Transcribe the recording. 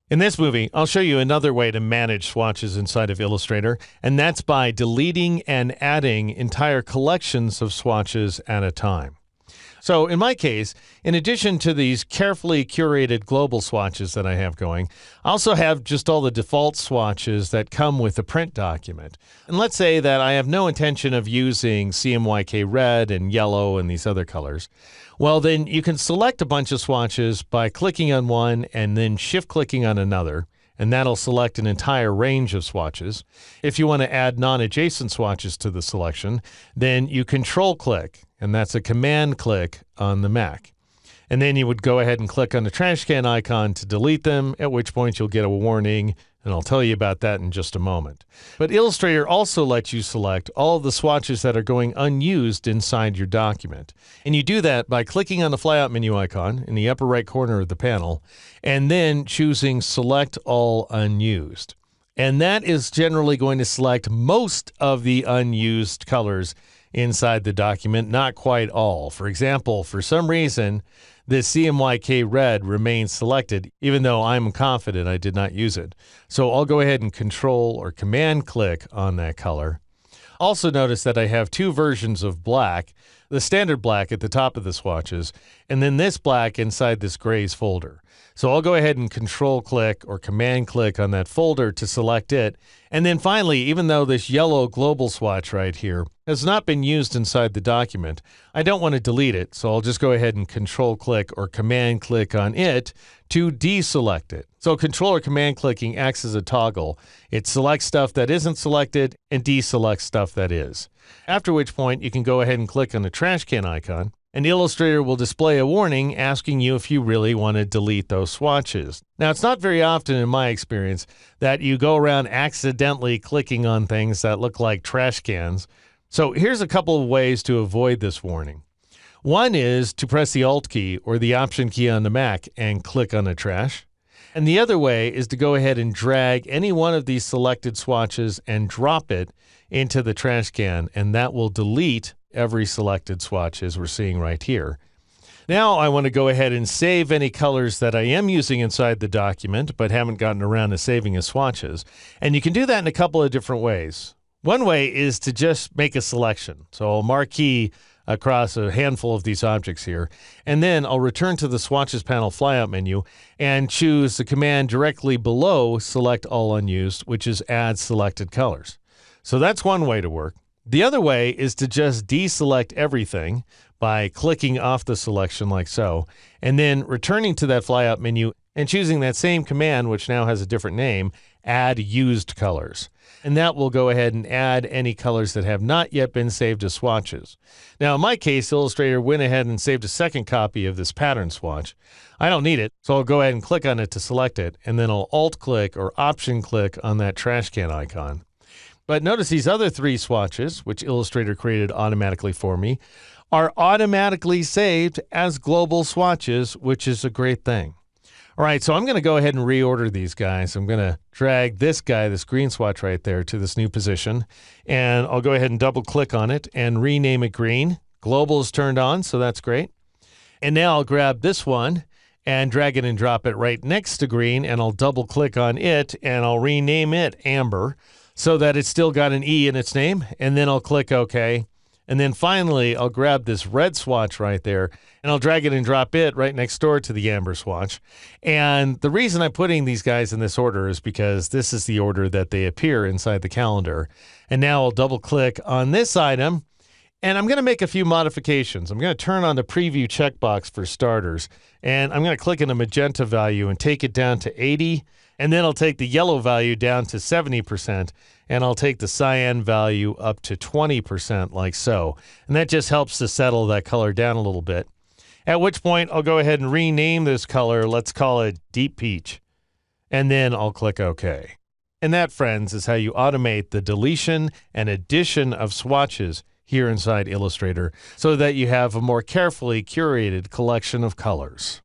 In this movie, I'll show you another way to manage swatches inside of Illustrator, and that's by deleting and adding entire collections of swatches at a time. So in my case, in addition to these carefully curated global swatches that I have going, I also have just all the default swatches that come with the print document. And let's say that I have no intention of using CMYK red and yellow and these other colors. Well, then you can select a bunch of swatches by clicking on one and then shift-clicking on another, and that'll select an entire range of swatches. If you want to add non-adjacent swatches to the selection, then you control-click, and that's a command click on the Mac. And then you would go ahead and click on the trash can icon to delete them, at which point you'll get a warning, and I'll tell you about that in just a moment. But Illustrator also lets you select all of the swatches that are going unused inside your document. And you do that by clicking on the flyout menu icon in the upper right corner of the panel, and then choosing Select All Unused. And that is generally going to select most of the unused colors inside the document, not quite all. For example, for some reason, this CMYK red remains selected, even though I'm confident I did not use it. So I'll go ahead and control or command click on that color. Also notice that I have two versions of black, the standard black at the top of the swatches, and then this black inside this grays folder. So I'll go ahead and control click or command click on that folder to select it. And then finally, even though this yellow global swatch right here has not been used inside the document, I don't want to delete it. So I'll just go ahead and control click or command click on it to deselect it. So control or command clicking acts as a toggle. It selects stuff that isn't selected and deselects stuff that is. After which point you can go ahead and click on the trash can icon, and Illustrator will display a warning asking you if you really want to delete those swatches. Now, it's not very often in my experience that you go around accidentally clicking on things that look like trash cans. So here's a couple of ways to avoid this warning. One is to press the Alt key or the Option key on the Mac and click on the trash. And the other way is to go ahead and drag any one of these selected swatches and drop it into the trash can, and that will delete every selected swatch as we're seeing right here. Now I want to go ahead and save any colors that I am using inside the document but haven't gotten around to saving as swatches. And you can do that in a couple of different ways. One way is to just make a selection. So I'll marquee across a handful of these objects here, and then I'll return to the Swatches panel flyout menu and choose the command directly below Select All Unused, which is Add Selected Colors. So that's one way to work. The other way is to just deselect everything by clicking off the selection like so, and then returning to that flyout menu and choosing that same command, which now has a different name, Add Used Colors. And that will go ahead and add any colors that have not yet been saved as swatches. Now, in my case, Illustrator went ahead and saved a second copy of this pattern swatch. I don't need it, so I'll go ahead and click on it to select it, and then I'll Alt-click or Option-click on that trash can icon. But notice these other three swatches, which Illustrator created automatically for me, are automatically saved as global swatches, which is a great thing. All right, so I'm going to go ahead and reorder these guys. I'm going to drag this guy, this green swatch right there, to this new position. And I'll go ahead and double click on it and rename it green. Global is turned on, so that's great. And now I'll grab this one and drag it and drop it right next to green, and I'll double click on it and I'll rename it amber so that it's still got an E in its name. And then I'll click OK. And then finally, I'll grab this red swatch right there, and I'll drag it and drop it right next door to the amber swatch. And the reason I'm putting these guys in this order is because this is the order that they appear inside the calendar. And now I'll double click on this item, and I'm going to make a few modifications. I'm going to turn on the preview checkbox for starters, and I'm going to click on the magenta value and take it down to 80. And then I'll take the yellow value down to 70%, and I'll take the cyan value up to 20% like so. And that just helps to settle that color down a little bit. At which point I'll go ahead and rename this color. Let's call it Deep Peach. And then I'll click OK. And that, friends, is how you automate the deletion and addition of swatches here inside Illustrator so that you have a more carefully curated collection of colors.